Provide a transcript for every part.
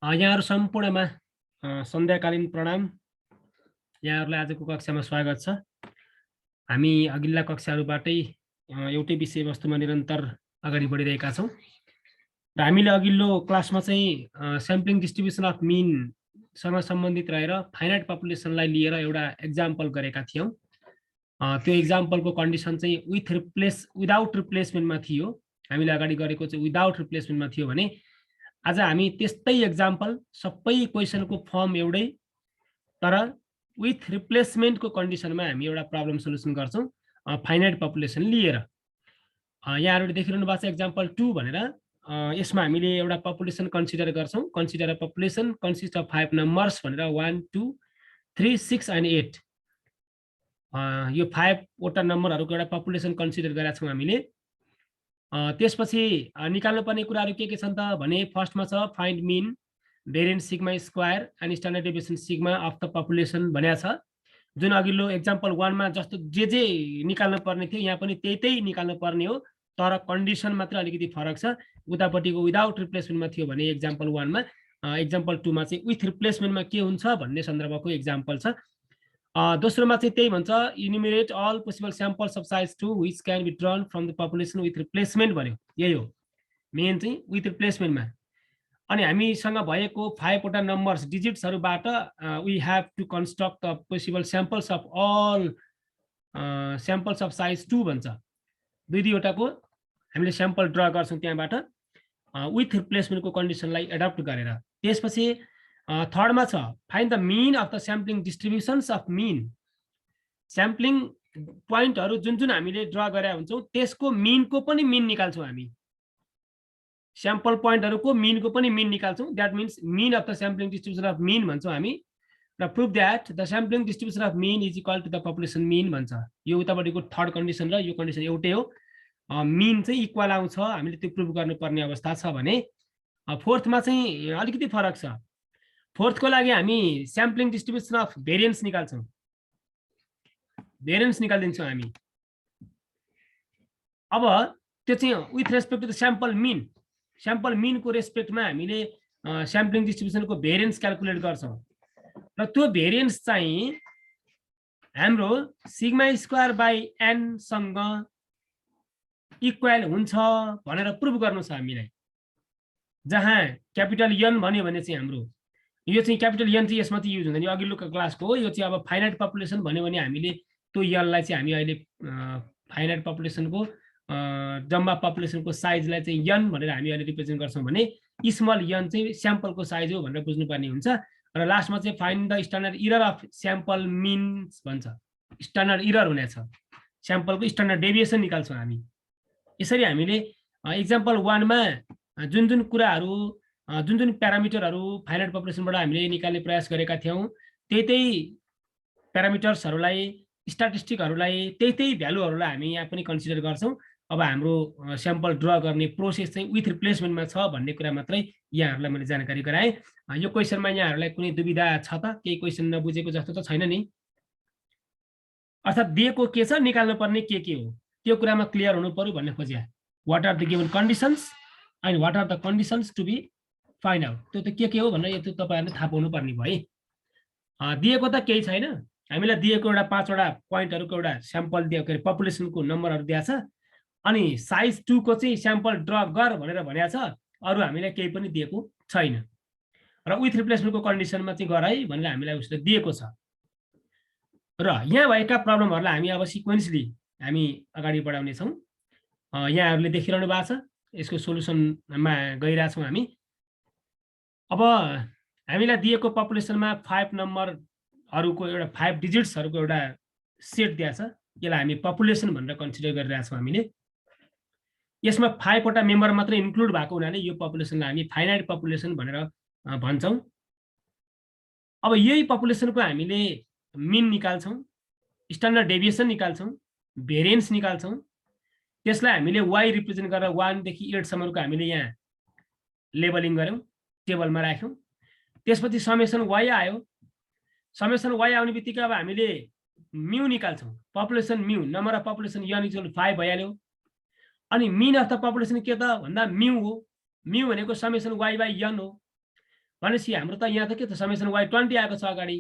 यहाँहरू सम्पूर्णमा सन्ध्याकालीन प्रणाम। यहाँहरूलाई आजको कक्षामा स्वागत छ। हामी अघिल्ला कक्षाहरूबाटै एउटै विषयवस्तुमा निरन्तर अगाडि बढिरहेका छौँ र हामीले अघिल्लो क्लासमा चाहिँ स्याम्पलिङ डिस्ट्रिब्युसन अफ मिन सँग सम्बन्धित रहेर फाइनाइट पपुलेसनलाई लिएर एउटा एक्जाम्पल गरेका थियौँ। त्यो एक्जाम्पलको कन्डिसन चाहिँ विदाउट रिप्लेसमेन्टमा थियो। हामीले अगाडि गरेको चाहिँ विदाउट रिप्लेसमेन्टमा थियो भने आज हामी त्यस्तै एक्जाम्पल सबै क्वेसनको फर्म एउटै तर विथ रिप्लेसमेन्टको कन्डिसनमा हामी एउटा प्रब्लम सोल्युसन गर्छौँ फाइनाइट पपुलेसन लिएर। यहाँहरूले देखिरहनु भएको छ एक्जाम्पल 2 भनेर। यसमा हामीले एउटा पपुलेसन कन्सिडर गर्छौँ। Consider population consist of 5 numbers भनेर 1 2 3 6 एन्ड 8 यो 5 वटा नम्बरहरूको एउटा पपुलेसन कन्सिडर गरेका छौँ हामीले। त्यसपछि निकाल्नु पर्ने कुराहरू के छन् त भने फर्स्टमा छ find mean variance sigma square and standard deviation sigma of the population भनेको छ। जुन अघिल्लो एक्जाम्पल 1 मा जस्तो जे निकाल्नु पर्ने थियो यहाँ पनि त्यही निकाल्नु पर्ने हो, तर कन्डिसन मात्र अलिकति फरक छ। उतापट्टिको विदाउट रिप्लेसमेन्टमा थियो भने एक्जाम्पल 1 मा, एक्जाम्पल 2 मा चाहिँ विथ रिप्लेसमेन्टमा के हुन्छ भन्ने सन्दर्भको एक्जाम्पल छ। दोस्रोमा चाहिँ त्यही भन्छ enumerate all possible samples of size 2 which can be drawn from the population with replacement भन्यो। यही हो मेन चाहिँ विथ रिप्लेसमेन्टमा। अनि हामीसँग भएको 5 वटा नम्बर्स डिजिट्सहरूबाट we have to construct the possible samples of all samples of size 2 भन्छ। दुईवटाको हामीले स्याम्पल ड्र गर्छौँ त्यहाँबाट विथ रिप्लेसमेन्टको कन्डिसनलाई एडप्ट गरेर। त्यसपछि थर्डमा छ find the mean of the sampling distributions of mean. Sampling पोइन्टहरू जुन हामीले ड्र गरेका हुन्छौँ त्यसको मिनको पनि मिन निकाल्छौँ हामी। स्याम्पल पोइन्टहरूको मिनको पनि मिन निकाल्छौँ। That means mean of the sampling distribution of mean भन्छौँ हामी र prove that the sampling distribution of mean is equal to the population mean भन्छ। यो उतापट्टिको थर्ड कन्डिसन र यो कन्डिसन एउटै हो। मिन चाहिँ इक्वल आउँछ, हामीले त्यो प्रुभ गर्नुपर्ने अवस्था छ भने। फोर्थमा चाहिँ अलिकति फरक छ। फोर्थको लागि हामी स्याम्पलिङ डिस्ट्रिब्युसन अफ भेरिएन्स निकाल्छौँ। भेरिएन्स निकालिदिन्छौँ हामी। अब त्यो चाहिँ with respect to the sample mean. Sample मिनको रेस्पेक्टमा हामीले स्याम्पलिङ डिस्ट्रिब्युसनको भेरिएन्स क्याल्कुलेट गर्छौँ र त्यो भेरिएन्स चाहिँ हाम्रो सिग्मा स्क्वायर बाई एनसँग इक्वल हुन्छ भनेर प्रुभ गर्नु छ हामीलाई। जहाँ क्यापिटल एन भन्यो भने चाहिँ हाम्रो यो चाहिँ क्यापिटल एन चाहिँ यसमा चाहिँ युज हुँदैन, यो अघिल्लो क्लासको हो। यो चाहिँ अब फाइनाइट पपुलेसन भन्यो भने हामीले त्यो एनलाई चाहिँ हामी अहिले फाइनाइट पपुलेसनको जम्मा पपुलेसनको साइजलाई चाहिँ एन भनेर हामी अहिले रिप्रेजेन्ट गर्छौँ भने स्मल एन चाहिँ स्याम्पलको साइज हो भनेर बुझ्नुपर्ने हुन्छ। र लास्टमा चाहिँ find the standard error of sample means भन्छ। स्ट्यान्डर्ड इरर हुनेछ, स्याम्पलको स्ट्यान्डर्ड डेभिएसन निकाल्छौँ हामी। यसरी हामीले एक्जाम्पल 1 मा जुन कुराहरू जुन प्यारामिटरहरू फाइनाइट पपुलेसनबाट हामीले निकाल्ने प्रयास गरेका थियौँ त्यही प्यारामिटर्सहरूलाई स्ट्याटिस्टिकहरूलाई त्यही भ्यालुहरूलाई हामी यहाँ पनि कन्सिडर गर्छौँ। अब हाम्रो स्याम्पल ड्र गर्ने प्रोसेस चाहिँ विथ रिप्लेसमेन्टमा छ भन्ने कुरा मात्रै यहाँहरूलाई मैले जानकारी गराएँ। यो क्वेसनमा यहाँहरूलाई कुनै दुविधा छ त? केही क्वेसन नबुझेको जस्तो त छैन नि? अर्थात् दिएको के छ, निकाल्नु पर्ने के हो, त्यो कुरामा क्लियर हुनु पर्यो भन्ने खोज्या। What are the given conditions and what are the conditions to be find out. त्यो त के हो भनेर यो त तपाईँहरूले थाहा पाउनु पर्ने भयो है। दिएको त केही छैन, हामीलाई दिएको एउटा 5 वटा पोइन्टहरूको एउटा स्याम्पल दिएको, के अरे पपुलेसनको नम्बरहरू दिएको छ। अनि साइज 2 को चाहिँ स्याम्पल ड्र गर भनेर भनेको छ। अरू हामीलाई केही पनि दिएको छैन र विथ रिप्लेसमेन्टको कन्डिसनमा चाहिँ गर है भनेर हामीलाई उसले दिएको छ। र यहाँ भएका प्रब्लमहरूलाई हामी अब सिक्वेन्सली हामी अगाडि बढाउने छौँ। यहाँहरूले देखिरहनु भएको छ, यसको सोल्युसनमा गइरहेछौँ हामी। अब हामीलाई दिएको पपुलेसनमा 5 नम्बरहरूको एउटा 5 डिजिट्सहरूको एउटा सेट दिएको छ। यसलाई हामी पपुलेसन भनेर कन्सिडर गरिरहेछौँ हामीले। यसमा 5 वटा मेम्बर मात्र इन्क्लुड भएको हुनाले यो पपुलेसनलाई हामी फाइनाइट पपुलेसन भनेर भन्छौँ। अब यही पपुलेसनको हामीले मिन निकाल्छौँ, स्ट्यान्डर्ड डेभिएसन निकाल्छौँ, भेरिएन्स निकाल्छौँ। त्यसलाई हामीले वाइ रिप्रेजेन्ट गरेर 1 देखि 8 सम्मको हामीले यहाँ लेबलिङ गऱ्यौँ, टेबलमा राख्यौँ। त्यसपछि समेसन वाइ आयो। समेसन वाइ आउने बित्तिकै अब हामीले म्यू निकाल्छौँ, population mu, number of population N equal 5 भइहाल्यो। अनि मिन अफ द पपुलेसन के त भन्दा म्यू हो। म्यू भनेको समेसन वाइ बाई एन हो। भनेपछि हाम्रो त यहाँ त के त समेसन y 20 आएको छ अगाडि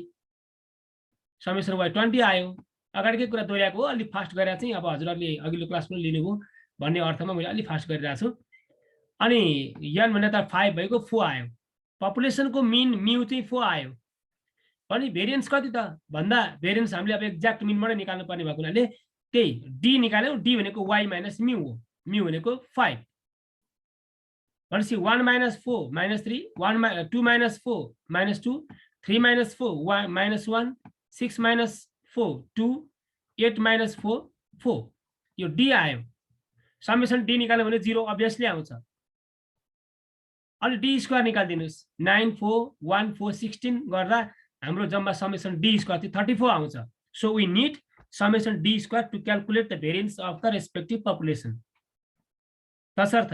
समेसन y 20 आयो अगाडिकै कुरा दोहोऱ्याएको हो अलि फास्ट गरेर चाहिँ अब हजुरहरूले अघिल्लो क्लास पनि लिनुभयो भन्ने अर्थमा मैले अलि फास्ट गरिरहेको छु अनि n भने त 5 भएको 4 आयो पपुलेसनको मिन म्यु चाहिँ 4 आयो अनि भेरिएन्स कति त भन्दा भेरिएन्स हामीले अब एक्ज्याक्ट मिनबाट निकाल्नु पर्ने भएको हुनाले त्यही डी निकाल्यौँ डी भनेको y माइनस म्यु हो म्यु भनेको 5 भनेपछि 1 minus 4 minus 3 2 minus 4 minus 2 3 minus 4 minus 1 6 minus 4 2 8 minus 4 4 यो डी आयो समेसन डी निकाल्यो भने 0 अभियसली आउँछ अनि डी स्क्वायर निकाल्दिनुस् 9 4 1 4 16 गर्दा हाम्रो जम्मा समेसन डी स्क्वायर चाहिँ 34 आउँछ so we need summation D square to calculate the variance of the respective population तसर्थ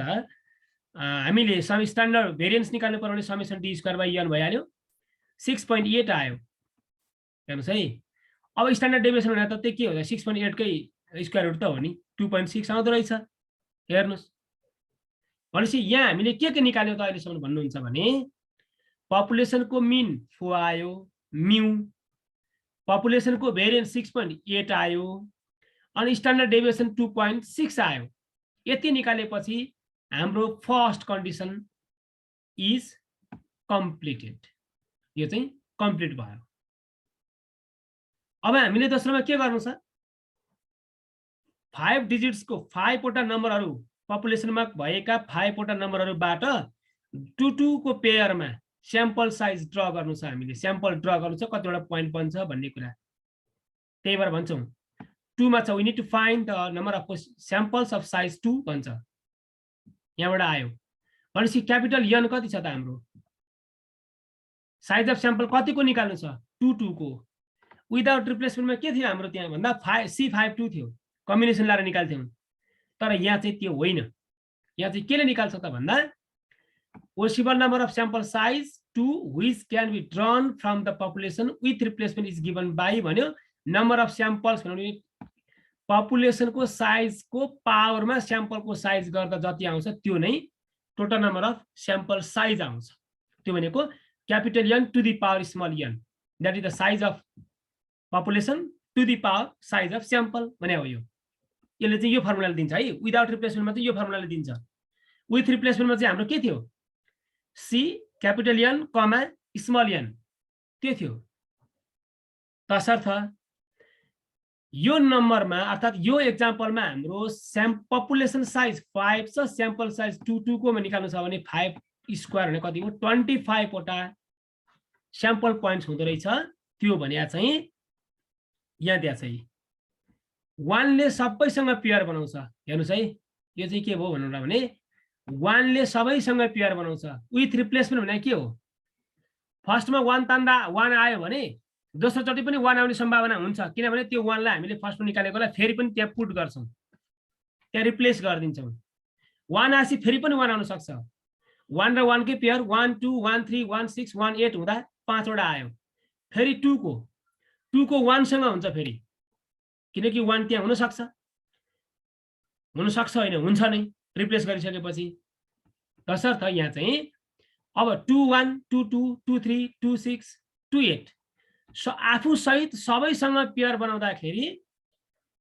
हामीले सम स्ट्यान्डर्ड भेरिएन्स निकाल्नु पर्यो भने summation D square by n भइहाल्यो 6.8 आयो हेर्नुहोस् है अब स्ट्यान्डर्ड डेभिएसन भनेर त के हो 6.8 कै स्क्वायर रुट त हो नि 2.6 आउँदो रहेछ हेर्नुहोस् भनेपछि यहाँ हामीले के निकाल्यो त अहिलेसम्म भन्नुहुन्छ भने पपुलेसनको मिन 4 आयो म्यु पपुलेसनको भेरिएन्स 6.8 आयो अनि स्ट्यान्डर्ड डेभिएसन 2.6 आयो यति निकालेपछि हाम्रो फर्स्ट कन्डिसन इज कम्प्लिटेड यो चाहिँ कम्प्लिट भयो अब हामीले दोस्रोमा के गर्नु छ 5 डिजिट्सको 5 वटा नम्बरहरू पपुलेसनमा भएका 5 वटा नम्बरहरूबाट 2 को पेयरमा स्याम्पल साइज ड्र गर्नु छ हामीले स्याम्पल ड्र गर्नु छ कतिवटा पोइन्ट बन्छ भन्ने कुरा त्यही भएर भन्छौँ 2 मा छ we need to find the number of samples of size 2 भन्छ यहाँबाट आयो भनेपछि क्यापिटल n कति छ त हाम्रो साइज अफ स्याम्पल कतिको निकाल्नु छ 2 को विदाउट रिप्लेसमेन्टमा के थियो हाम्रो त्यहाँ भन्दा C52 थियो कम्बिनेसन लाएर निकाल्थ्यौँ तर यहाँ चाहिँ त्यो होइन यहाँ चाहिँ केले निकाल्छ त भन्दा possible number of sample size 2 which can be drawn from the population with replacement is given by भन्यो number of samples भने population को size को power मा sample को size गर्दा जति आउँछ त्यो नै total number of sample size आउँछ त्यो भनेको capital N to the power small n that is the size of population to the power size of sample भने हो यो यसले चाहिँ यो फर्मुलाले दिन्छ है विदाउट रिप्लेसमेन्टमा चाहिँ यो फर्मुलाले दिन्छ विथ रिप्लेसमेन्टमा चाहिँ हाम्रो के थियो C capital N कमा स्मल n त्यो थियो तसर्थ यो नम्बरमा अर्थात यो एक्जाम्पलमा हाम्रो पपुलेसन साइज 5 छ स्याम्पल साइज 2 को निकाल्नु छ भने 5 स्क्वायर भने कति हो 25 वटा स्याम्पल पोइन्ट्स हुँदो रहेछ त्यो भने चाहिँ यहाँ दिया छ 1 ले सबैसँग पेयर बनाउँछ हेर्नुस् है यो चाहिँ के भयो भन्नु भने 1 ले सबैसँग पेयर बनाउँछ विथ रिप्लेसमेन्ट भने के हो फर्स्टमा 1 तान्दा 1 आयो भने दोस्रो चोटि पनि 1 आउने सम्भावना हुन्छ किनभने त्यो 1 लाई हामीले फर्स्टमा निकालेकोलाई फेरि पनि त्यहाँ पुट गर्छौं त्यहाँ रिप्लेस गरिदिन्छौं 1 आसी फेरि पनि 1 आउन सक्छ 1 र 1 कै पेयर 1 2 1 3 1 6 1 8 हुँदा 5 वटा आयो फेरि 2 को 1 सँग हुन्छ फेरि किनकि 1 त्यहाँ हुन सक्छ हैन हुन्छ नै रिप्लेस गरिसकेपछि तसर्थ यहाँ चाहिँ अब 2 1 2 2 2 3 2 6 2 8 सो आफू सहित सबैसँग पेयर बनाउँदाखेरि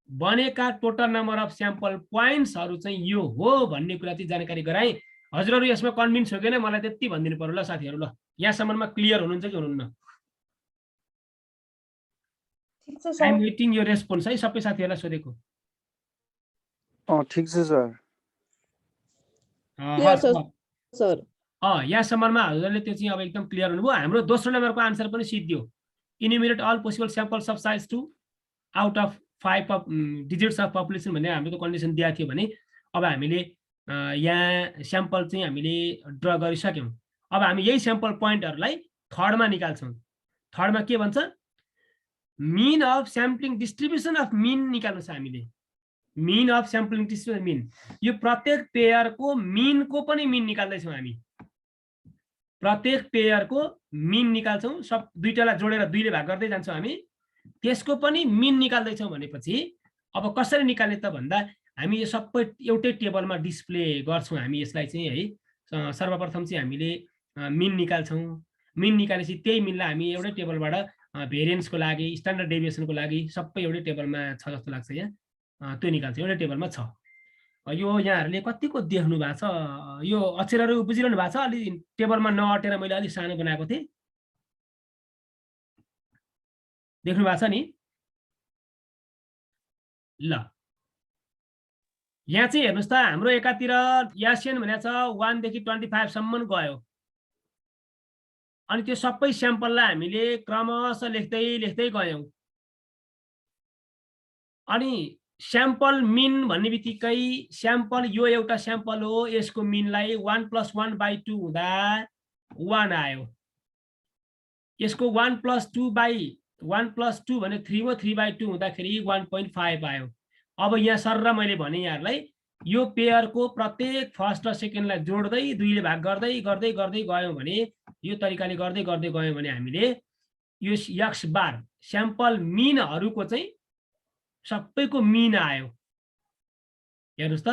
बनेका टोटल नम्बर अफ स्याम्पल पोइन्ट्सहरु चाहिँ यो हो भन्ने कुरा चाहिँ जानकारी गराए हजुरहरु यसमा कन्भिन्स हो किन मलाई त्यति भन्दिनु पर्यो ल साथीहरु ल यहाँसम्ममा क्लियर हुनुहुन्छ कि हुनुहुन्न ठीक छ sir I am waiting your response है सबै साथीहरुलाई सोधेको ठीक छ सर सर यहाँसम्ममा हजुरले त्यो चाहिँ अब एकदम क्लियर हुनुभयो हाम्रो दोस्रो नम्बरको आन्सर पनि सिद्धियो enumerate all possible samples of size 2 out of 5 digits of population भन्ने हाम्रो त कन्डिसन दिएको थियो भने अब हामीले यहाँ स्याम्पल चाहिँ हामीले ड्रा गरिसक्यौं अब हामी यही स्याम्पल पोइन्टहरुलाई थर्डमा निकाल्छौं थर्डमा के भन्छ मीन अफ स्याम्पलिङ डिस्ट्रिब्युसन अफ मीन निकाल्नु छ हामीले मीन अफ स्याम्पलिङ डिस्ट्रिब्युसन मीन यो प्रत्येक पेयरको मीनको पनि मीन निकाल्दै छौं हामी प्रत्येक पेयरको मीन निकाल्छौं सब दुईटालाई जोडेर 2 ले भाग गर्दै जान्छौं हामी त्यसको पनि मीन निकाल्दै छौं भनेपछि अब कसरी निकाल्ने त भन्दा हामी यो सबै एउटै टेबलमा डिस्प्ले गर्छौं हामी यसलाई चाहिँ है सर्वप्रथम चाहिँ हामीले मीन निकाल्छौं मिन निकालेपछि त्यही मिनलाई हामी एउटै टेबलबाट भेरिएन्सको लागि स्ट्यान्डर्ड डेभिएसनको लागि सबै एउटै टेबलमा छ जस्तो लाग्छ यहाँ त्यो निकाल्छ एउटै टेबलमा छ यो यहाँहरूले कतिको देख्नु भएको छ यो अक्षरहरू बुझिरहनु भएको छ अलि टेबलमा नअटेर मैले अलिक सानो बनाएको थिएँ देख्नु भएको छ नि ल यहाँ चाहिँ हेर्नुहोस् त हाम्रो एकातिर यासियन भनेको छ 1 देखि 25 सम्म गयो अनि त्यो सबै स्याम्पललाई हामीले क्रमशः लेख्दै लेख्दै गयौं अनि स्याम्पल मिन भन्ने बित्तिकै स्याम्पल यो एउटा स्याम्पल हो यसको मिनलाई 1 + 1/2 हुँदा 1 आयो यसको 1 + 2 भने 3 हो 3/2 हुँदाखेरि 1.5 आयो अब यहाँ सरर मैले भने यहाँहरूलाई यो पेयरको प्रत्येक फर्स्ट र सेकेन्डलाई जोड्दै 2 ले भाग गर्दै गर्दै गर्दै गयौं भने यो तरिकाले गर्दै गर्दै गयौं भने हामीले यो x बार स्याम्पल मिनहरुको चाहिँ सबैको मिन आयो हेर्नुस् त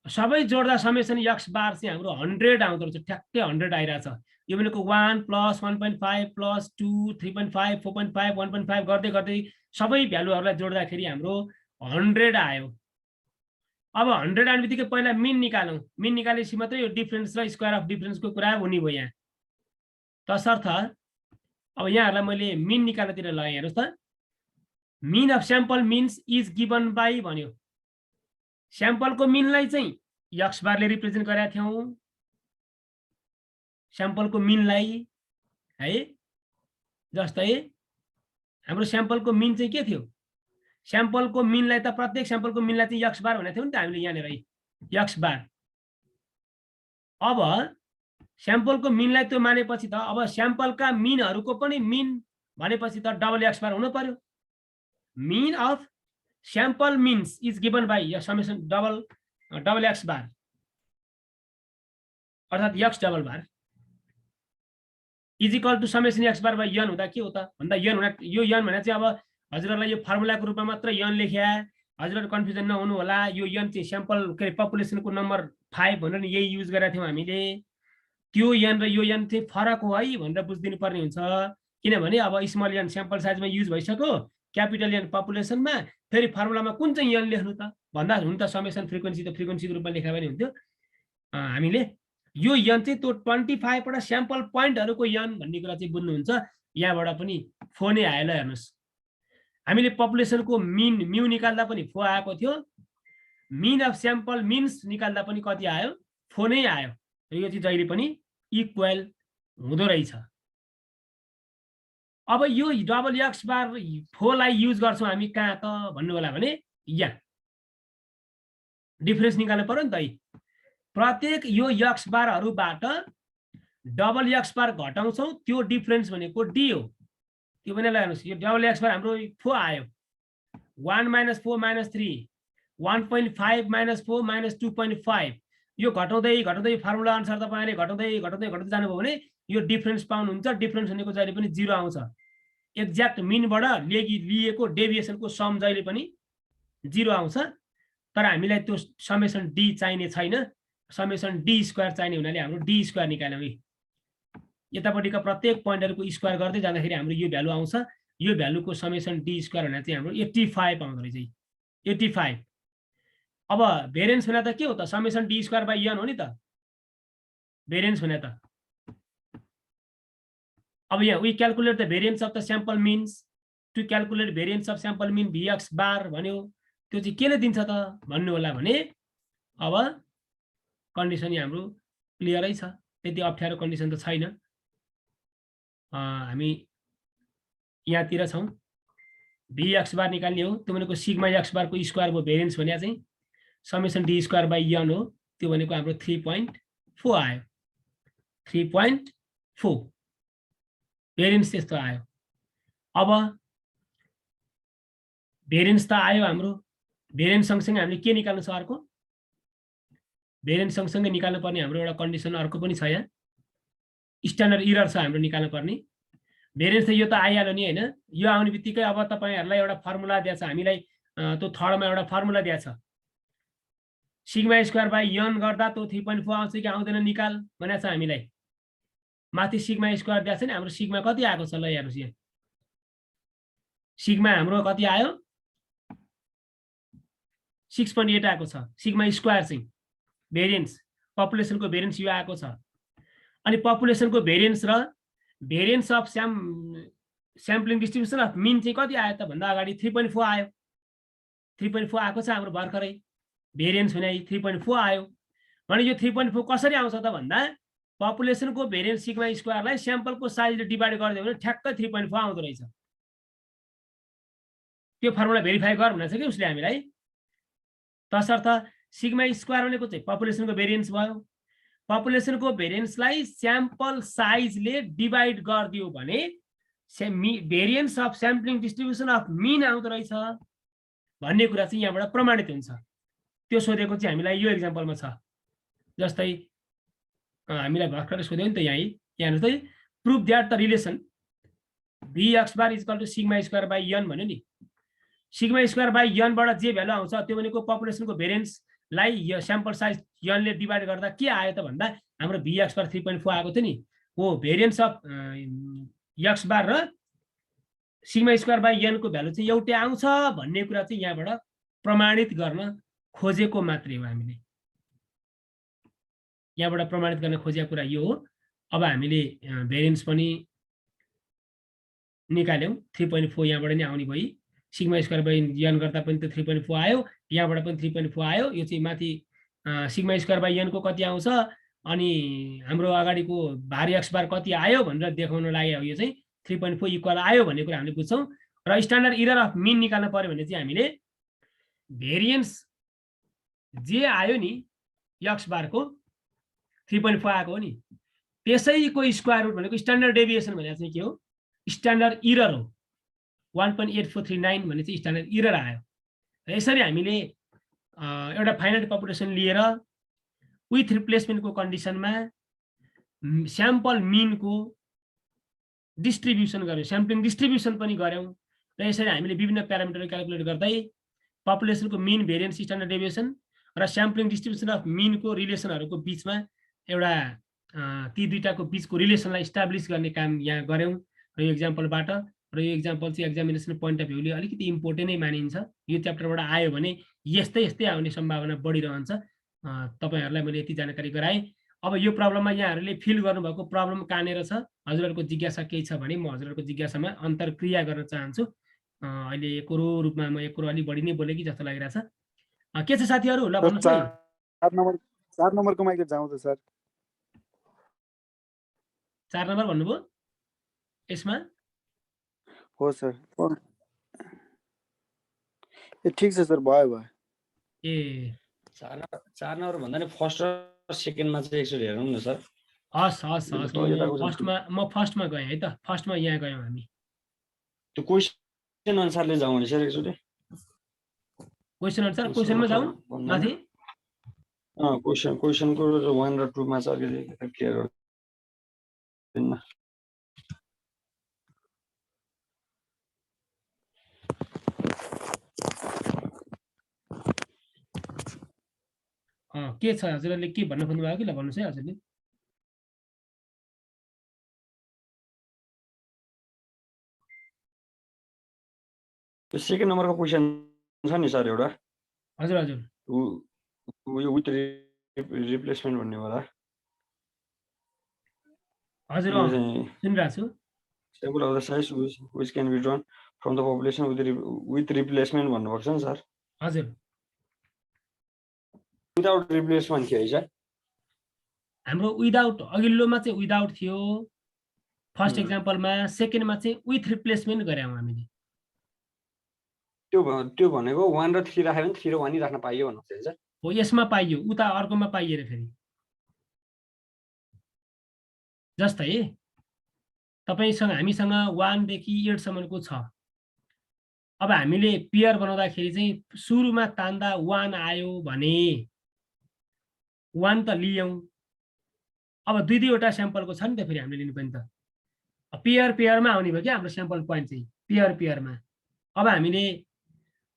सबै जोड्दा समेसन x बार चाहिँ हाम्रो 100 आउँदो रहेछ ठ्याक्कै 100 आइराछ यो भनेको 1 + 1.5 + 2 3.5 4.5 1.5 गर्दै गर्दै सबै भ्यालुहरुलाई जोड्दाखेरि हाम्रो 100 आयो अब 100 आउने बित्तिकै पहिला मिन निकालौं मिन निकालेपछि मात्रै यो डिफरेन्स र स्क्वायर अफ डिफरेन्सको कुरा हुने भयो यहाँ तसर्थ अब यहाँहरुलाई मैले मिन निकाल्नतिर लगाए हेर्नुस् त mean of sample means is given by भन्यो स्याम्पलको मिनलाई चाहिँ x बारले रिप्रेजेन्ट गरेका थियौं स्याम्पलको मिनलाई है जस्तै हाम्रो स्याम्पलको मिन चाहिँ के थियो स्याम्पलको मिनलाई त प्रत्येक स्याम्पलको मिनलाई चाहिँ x बार भनेको थियौ नि त हामीले यहाँ नेरै x बार अब स्याम्पलको मिनलाई त्यो मानेपछि त अब स्याम्पलका मिनहरुको पनि मिन भनेपछि त डबल x बार हुनु पर्यो mean of sample means is given by summation double x bar अर्थात x double bar is equal to summation x bar by n हुँदा के हो त भन्दा n हुँदा यो n भने चाहिँ अब हजुरहरुलाई यो फर्मुलाको रूपमा मात्र n लेख्या हजुरहरु कन्फ्युजन नहुनु होला यो n चाहिँ स्याम्पल के पपुलेसनको नम्बर 5 भनेर यही युज गरेका थियौ हामीले त्यो n र यो n चाहिँ फरक हो है भनेर बुझ्दिनु पर्ने हुन्छ किनभने अब स्मल n स्याम्पल साइजमा युज भइसक्यो क्यापिटल n पपुलेसनमा फेरि फर्मुलामा कुन चाहिँ n लेख्नु त भन्दा हुन त समेसन फ्रिक्वेन्सी त फ्रिक्वेन्सीको रूपमा लेखा पनि हुन्थ्यो हामीले यो n चाहिँ त्यो 25 वटा स्याम्पल पोइन्टहरुको n भन्ने कुरा चाहिँ बुझ्नुहुन्छ यहाँबाट पनि 4 नै आयो ल हेर्नुस् हामीले पपुलेसनको मिन म्यु निकाल्दा पनि 4 आएको थियो मिन अफ स्याम्पल मिन्स निकाल्दा पनि कति आयो 4 नै आयो र यो चाहिँ जहिले पनि इक्वल हुँदो रहेछ अब यो डबल x बार 4 लाई युज गर्छौं हामी कहाँ त भन्नु होला भने यहाँ डिफरेन्स निकाल्नु पर्यो नि त प्रत्येक यो x बारहरुबाट डबल x बार घटाउँछौं त्यो डिफरेन्स भनेको d हो त्यो पनि हेर्नुस् यो डबल x बार हाम्रो 4 आयो 1 - 4 - 3 1.5 - 4 - 2.5 यो घटाउँदै घटाउँदै फर्मुला अनुसार तपाईले घटाउँदै घटाउँदै घटाउँदै जानुभयो भने यो डिफरेन्स पाउनुहुन्छ डिफरेन्स भनेको जहिले पनि 0 आउँछ एक्ज्याक्ट मिनबाट लिएको डेभिएसनको सम जहिले पनि 0 आउँछ तर हामीलाई त्यो समेसन d चाहिने छैन समेसन d स्क्वायर चाहिने हुनाले हाम्रो d स्क्वायर निकाल्यौं यतापट्टिका प्रत्येक पोइन्टहरुको स्क्वायर गर्दै जाँदाखेरि हाम्रो यो भ्यालु आउँछ यो भ्यालुको समेसन d स्क्वायर भने चाहिँ हाम्रो 85 आउँदो रहेछ 85 अब भेरिएन्स भने त के हो त summation d square by n हो नि त भेरिएन्स भने त अब यहाँ we calculate the variance of the sample means to calculate variance of sample mean vx bar भन्यो त्यो चाहिँ केले दिन्छ त भन्नु होला भने अब कन्डिसन हाम्रो क्लियरै छ त्यति अप्ठ्यारो कन्डिसन त छैन हामी यहाँतिर छौं vx बार निकाल्ने हो त्यो भनेको सिग्मा x बार को स्क्वायर भयो भेरिएन्स भने चाहिँ summation d square by n हो त्यो भनेको हाम्रो 3.4 आयो 3.4 भेरिएन्स त्यस्तो आयो अब भेरिएन्स त आयो हाम्रो भेरिएन्स सँगसँगै हामीले के निकाल्नु छ अर्को भेरिएन्स सँगसँगै निकाल्नु पर्ने हाम्रो एउटा कन्डिसन अर्को पनि छ यहाँ स्ट्यान्डर्ड एरर छ हाम्रो निकाल्नु पर्ने भेरिएन्स त यो त आइहाल्यो नि हैन यो आउने बित्तिकै अब तपाईहरुलाई एउटा फर्मुला दिएछ हामीलाई त्यो थर्डमा एउटा फर्मुला दिएछ सिग्मा स्क्वायर बाइ n गर्दा त्यो 3.4 आउँछ कि आउँदैन निकाल भनेछ हामीलाई माथि सिग्मा स्क्वायर दिएको छ नि, हाम्रो सिग्मा कति आएको छ ल हेर्नुहोस् यहाँ, सिग्मा हाम्रो कति आयो 6.8 आएको छ। सिग्मा स्क्वायर चाहिँ भेरिएन्स, पपुलेसनको भेरिएन्स यो आएको छ। अनि पपुलेसनको भेरिएन्स र variance of sampling distribution of mean चाहिँ कति आयो त भन्दा अगाडि 3.4 आयो। 3.4 आएको छ हाम्रो भर्खरै भेरिएन्स हुने 3.4 आयो भने यो 3.4 कसरी आउँछ त भन्दा पपुलेसनको भेरिएन्स सिग्मा स्क्वायरलाई स्याम्पलको साइजले डिभाइड गरिदियो भने ठ्याक्कै 3.4 आउँदो रहेछ। त्यो फर्मुला भेरिफाई गर भनेको छ कि उसले हामीलाई। तसर्थ सिग्मा स्क्वायर भनेको चाहिँ पपुलेसनको भेरिएन्स भयो। पपुलेसनको भेरिएन्सलाई स्याम्पल साइजले डिभाइड गरिदियो भने variance of sampling distribution of mean आउँदो रहेछ भन्ने कुरा चाहिँ यहाँबाट प्रमाणित हुन्छ। त्यो सोधेको चाहिँ हामीलाई यो एक्जाम्पलमा छ। जस्तै हामीलाई भर्खरै सोध्यो नि त यहाँ चाहिँ prove that the relation bx bar equal to sigma square by n भन्यो नि। सिग्मा स्क्वायर बाई n बाट जे भ्यालु आउँछ त्यो भनेको पपुलेसनको भेरिएन्सलाई यो स्याम्पल साइज n ले डिभाइड गर्दा के आयो त भन्दा हाम्रो bx बार 3.4 आएको थियो नि। हो भेरिएन्स अफ x बार र सिग्मा स्क्वायर बाई n को भ्यालु चाहिँ एउटै आउँछ भन्ने कुरा चाहिँ यहाँबाट प्रमाणित गर्न खोजेको मात्रै हो हामीले। यहाँबाट प्रमाणित गर्न खोजेको कुरा यो हो। अब हामीले भेरिएन्स पनि निकाल्यौं। 3.4 यहाँबाट नै आउने भई। सिग्मा स्क्वायर बाई n गर्दा पनि त 3.4 आयो, यहाँबाट पनि 3.4 आयो। यो चाहिँ माथि सिग्मा स्क्वायर बाई n को कति आउँछ अनि हाम्रो अगाडिको भार x बार कति आयो भनेर देखाउन लाग्यो। यो चाहिँ 3.4 इक्वल आयो भन्ने कुरा हामीले बुझ्छौं। र स्ट्यान्डर्ड इरर अफ मिन निकाल्न पर्यो भने चाहिँ हामीले भेरिएन्स जे आयो नि x बार को 3.4 आएको हो नि त्यसैको स्क्वायर रुट भनेको स्ट्यान्डर्ड डेभिएसन भनेको चाहिँ के हो? स्ट्यान्डर्ड इरर हो। 1.8439 भन्ने चाहिँ स्ट्यान्डर्ड इरर आयो। यसरी हामीले एउटा फाइनाइट पपुलेसन लिएर विथ रिप्लेसमेन्टको कन्डिसनमा स्याम्पल मिनको डिस्ट्रिब्युसन गर्यौं, स्याम्पलिङ डिस्ट्रिब्युसन पनि गर्यौं। र यसरी हामीले विभिन्न प्यारामिटर क्याल्कुलेट गर्दै पपुलेसनको मिन भेरिएन्स स्ट्यान्डर्ड डेभिएसन र स्याम्पलिङ डिस्ट्रिब्युसन अफ मिनको रिलेसनहरूको बीचमा एउटा ती दुईटाको बीचको रिलेसनलाई इस्टाब्लिस गर्ने काम यहाँ गर्यौं र यो एक्जाम्पलबाट। र यो एक्जाम्पल चाहिँ एक्जामिनेसन पोइन्ट अफ भ्यूले अलिकति इम्पोर्टेन्ट नै मानिन्छ। यो च्याप्टरबाट आयो भने यस्तै यस्तै आउने सम्भावना बढिरहन्छ। तपाईहरुलाई मैले यति जानकारी गराएँ। अब यो प्रब्लममा यहाँहरूले फिल गर्नुभएको प्रब्लम कहाँनेर छ, हजुरहरूको जिज्ञासा केही छ भने म हजुरहरूको जिज्ञासामा अन्तर्क्रिया गर्न चाहन्छु। अहिले एकरो रूपमा म एकरो अलि बढी नै बोले कि जस्तो लागिरहेछ। के छ साथीहरु? ल भन्नुस् है। 4 नम्बरको माइक जाउँ त सर। 4 नम्बर भन्नुभयो यसमा? हो सर। ए ठीक छ सर, भयो। ए 4 नम्बर भन्दा नि फर्स्ट र सेकेन्डमा चाहिँ एकचोटि हेरौँ न सर। हस् म फर्स्टमा गएँ है त। फर्स्टमा यहाँ गयौँ हामी। त्यो क्वेशन अनुसारले जाउँ सर एकचोटि। क्वेशन अनुसार क्वेशनमा जाउँ माथि। क्वेशनको 1 र 2 मा चाहिँ अलिकति क्लियर गर्दिनु न। के छ हजुरले के भन्न खोज्नु भएको कि ल भन्नुस् है हजुरले। त्यो सेकेन्ड नम्बरको क्वेशन छ नि सर एउटा। हजुर हजुर। यो विथ रिप्लेसमेन्ट भन्ने होला। हजुर सुनिरहेको छु। Sample of the size which can be drawn from the population with replacement भन्नुभएको छ नि सर। हजुर। विदाउट रिप्लेसमेन्ट थियो है सर? हाम्रो विदाउट अघिल्लोमा चाहिँ विदाउट थियो फर्स्ट एक्जाम्पलमा, सेकेन्डमा चाहिँ विथ रिप्लेसमेन्ट गर्यौं हामीले। त्यो भनेको 1 र 3 राख्यो भने 3 र 1 नै राख्न पाइयो भन्नुहुन्छ सर? हो यसमा पाइयो, उता अर्कोमा पाइएन फेरि। जस्तै तपाईसँग हामीसँग 1 देखि 8 सम्मको छ। अब हामीले पेयर बनाउँदाखेरि चाहिँ सुरुमा तान्दा 1 आयो भने 1 त लियौं। अब दुई दुईवटा स्याम्पलको छ नि त फेरि हामीले लिनु पनि त। पेयरमा आउने भयो कि हाम्रो स्याम्पल पोइन्ट चाहिँ पेयरमा। अब हामीले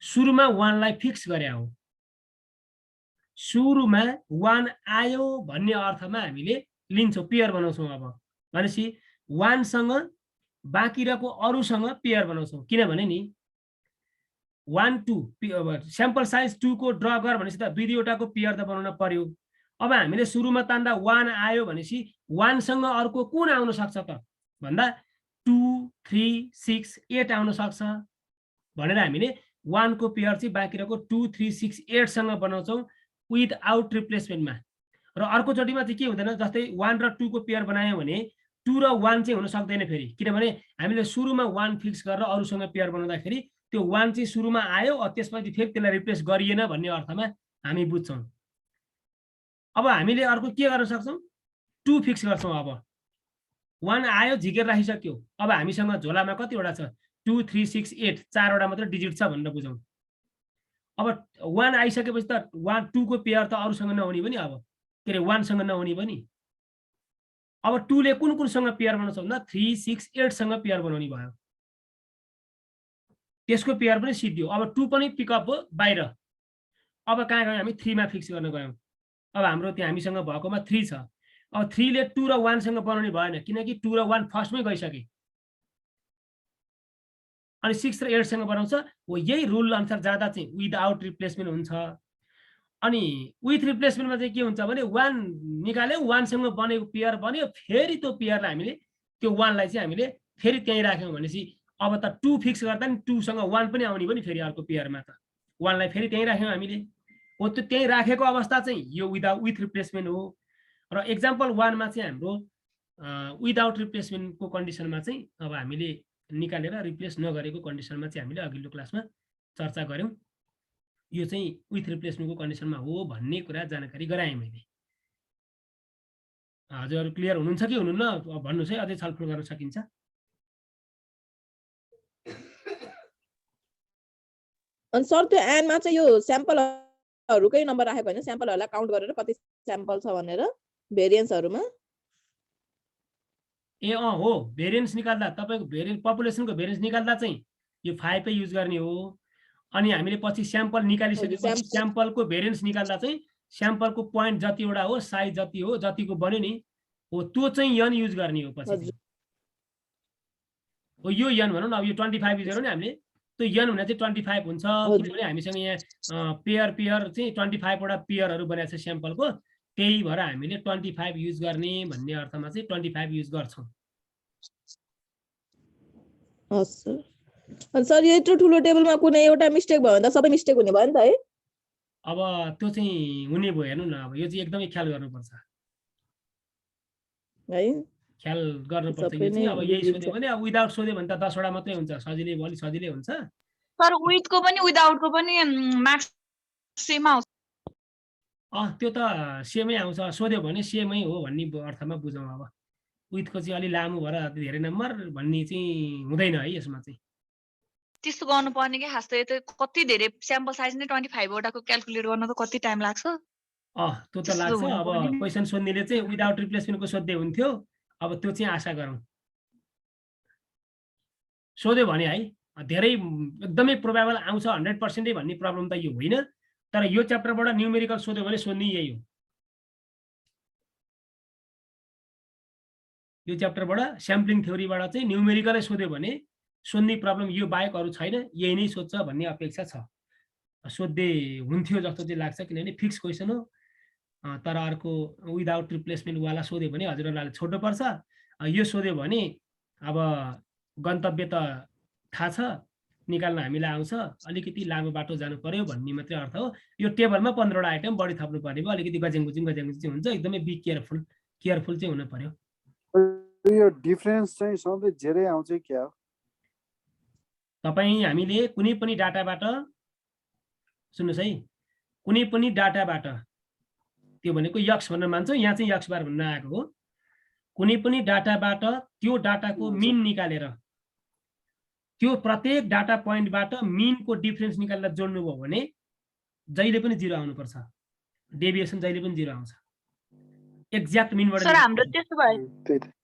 सुरुमा 1 लाई फिक्स गरे हो। सुरुमा 1 आयो भन्ने अर्थमा हामीले लिन्छौं, पेयर बनाउँछौं। अब भनेपछि 1 सँग बाँकी रहेको अरूसँग पेयर बनाउँछौँ किनभने नि 1 2 स्याम्पल साइज 2 को ड्र गर भनेपछि त दुई दुईवटाको पेयर त बनाउन पर्यो। अब हामीले सुरुमा तान्दा 1 आयो भनेपछि 1 सँग अर्को कुन आउन सक्छ त भन्दा 2 3 6 8 आउन सक्छ भनेर हामीले 1 को पेयर चाहिँ बाँकी रहेको 2 3 6 8 सँग बनाउँछौँ विथआउट रिप्लेसमेन्टमा। र अर्को चोटिमा चाहिँ के हुँदैन, जस्तै 1 र 2 को पेयर बनायौँ भने 2 र 1 चाहिँ हुन सक्दैन फेरि, किनभने हामीले सुरुमा 1 फिक्स गरेर अरूसँग पेयर बनाउँदाखेरि त्यो 1 चाहिँ सुरुमा आयो त्यसपछि फेरि त्यसलाई रिप्लेस गरिएन भन्ने अर्थमा हामी बुझ्छौँ। अब हामीले अर्को के गर्न सक्छौँ, 2 फिक्स गर्छौँ। अब 1 आयो झिकेर राखिसक्यो, अब हामीसँग झोलामा कतिवटा छ 2 3 6 8 4वटा मात्र डिजिट छ भनेर बुझौँ। अब 1 आइसकेपछि त 1 2 को पेयर त अरूसँग नहुने पनि, अब के अरे 1 सँग नहुने पनि। अब 2 ले कुन कुनसँग पेयर बनाउँछ भन्दा 3 6 8 सँग पेयर बनाउने भयो, त्यसको पेयर पनि सिद्धियो। अब 2 पनि पिकअप हो बाहिर। अब कहाँ गयौँ हामी 3 मा फिक्स गर्न गयौँ। अब हाम्रो त्यहाँ हामीसँग भएकोमा 3 छ। अब 3 ले 2 र 1 सँग बनाउने भएन किनकि 2 र 1 फर्स्टमै गइसके। अनि 6 र 8 सँग बनाउँछ। हो यही रुल अनुसार जाँदा चाहिँ विथआउट रिप्लेसमेन्ट हुन्छ। अनि विथ रिप्लेसमेन्टमा चाहिँ के हुन्छ भने 1 निकाल्यौँ, 1 सँग बनेको पेयर बन्यो, फेरि त्यो पेयरलाई हामीले त्यो 1 लाई चाहिँ हामीले फेरि त्यहीँ राख्यौँ भनेपछि अब त 2 फिक्स गर्दा नि 2 सँग 1 पनि आउने पनि फेरि अर्को पेयरमा त 1 लाई फेरि त्यहीँ राख्यौँ हामीले। हो त्यो त्यहीँ राखेको अवस्था चाहिँ यो विथ रिप्लेसमेन्ट हो। र एक्जाम्पल 1 मा चाहिँ हाम्रो विदाउट रिप्लेसमेन्टको कन्डिसनमा चाहिँ अब हामीले निकालेर रिप्लेस नगरेको कन्डिसनमा चाहिँ हामीले अघिल्लो क्लासमा चर्चा गऱ्यौँ। यो चाहिँ विथ रिप्लेसमेन्टको कन्डिसनमा हो भन्ने कुरा जानकारी गराएँ मैले। हजुरहरू क्लियर हुनुहुन्छ कि हुनुहुन्न भन्नुहोस् है, अझै छलफल गर्न सकिन्छ। अनि सर त्यो एनमा चाहिँ यो स्याम्पलहरुकै नम्बर राखेको हैन, स्याम्पलहरुलाई काउन्ट गरेर कति स्याम्पल छ भनेर भेरिएन्सहरुमा? ए हो, भेरिएन्स निकाल्दा तपाईको भेरिएन्स पपुलेसनको भेरिएन्स निकाल्दा चाहिँ यो 5 पै युज गर्ने हो। अनि हामीले पछि स्याम्पल निकालिसकेपछि स्याम्पलको भेरिएन्स निकाल्दा चाहिँ स्याम्पलको पोइन्ट जतिवटा हो, साइज जति हो, जतिको बन्यो नि हो त्यो चाहिँ यन युज गर्ने हो पछि। हो यो यन भनौँ न, अब यो 25 युज गरौँ नि हामीले, त्यो यन हुने चाहिँ 25 हुन्छ किनभने हामीसँग यहाँ पेयर चाहिँ 25 वटा पेयरहरु बनाएको छ स्याम्पलको, त्यही भएर हामीले 25 युज गर्ने भन्ने अर्थमा चाहिँ 25 युज गर्छौं। हस् सर। अनि सर यत्रो ठुलो टेबलमा कुनै एउटा मिस्टेक भयो भने त सबै मिस्टेक हुने भयो नि त है? अब त्यो चाहिँ हुने भयो, हेर्नु न, अब यो चाहिँ एकदमै ख्याल गर्नुपर्छ है, ख्याल गर्नुपर्छ। यो चाहिँ अब यही सोध्यो भने, अब विदाउट सोध्यो भने त 10 वटा मात्रै हुन्छ, सजिलै अलि सजिलै हुन्छ। सर विथको पनि विदाउटको पनि मार्क्स सेम आउँछ? त्यो त सेमै आउँछ, सोध्यो भने सेमै हो भन्ने अर्थमा बुझौँ। अब विथको चाहिँ अलि लामो भएर धेरै नम्बर भन्ने चाहिँ हुँदैन है यसमा चाहिँ। त्यस्तो गर्नुपर्ने के खास त यो त कति धेरै स्याम्पल साइज नै 25 वटाको क्याल्कुलेट गर्न त कति टाइम लाग्छ? त्यो त लाग्छ। अब क्वेसन सोध्नेले चाहिँ विदाउट रिप्लेसमेन्टको सोध्दै हुन्थ्यो, अब त्यो चाहिँ आशा गरौँ। सोध्यो भने है धेरै एकदमै प्रोबेबल आउँछ 100% भन्ने प्रब्लम त यो होइन, तर यो च्याप्टरबाट न्युमेरिकल सोध्यो भने सोध्ने यही हो। यो च्याप्टरबाट स्याम्पलिङ थ्योरीबाट चाहिँ न्युमेरिकलै सोध्यो भने सोध्ने प्रब्लम यो बाहेक अरू छैन, यही नै सोध्छ भन्ने अपेक्षा छ। सोध्दै हुन्थ्यो जस्तो चाहिँ लाग्छ किनभने फिक्स क्वेसन हो। तर अर्को विदाउट रिप्लेसमेन्ट वाला सोध्यो भने हजुरहरूलाई छोड्नु पर्छ। यो सोध्यो भने अब गन्तव्य त थाहा छ, निकाल्न हामीलाई आउँछ, अलिकति लामो बाटो जानु पर्यो भन्ने मात्रै अर्थ हो। यो टेबलमा 15 वटा आइटम बढी थप्नु पर्ने भयो, अलिकति गज्याङगुजिङ चाहिँ हुन्छ, एकदमै बी केयरफुल चाहिँ हुनु पर्यो। यो डिफरेन्स चाहिँ सधैँ धेरै आउँछ क्या हो? तपाईँ हामीले कुनै पनि डाटाबाट सुन्नुहोस् है, कुनै पनि डाटाबाट, त्यो भनेको यक्स भनेर मान्छौँ, यहाँ चाहिँ यक्स बार भन्न आएको हो। कुनै पनि डाटाबाट त्यो डाटाको मिन निकालेर त्यो प्रत्येक डाटा पोइन्टबाट मिनको डिफरेन्स निकालेर जोड्नुभयो भने जहिले पनि 0 आउनुपर्छ, डेभिएसन जहिले पनि 0 आउँछ। एक्ज्याक्ट मिनबाट सर हाम्रो त्यसो भए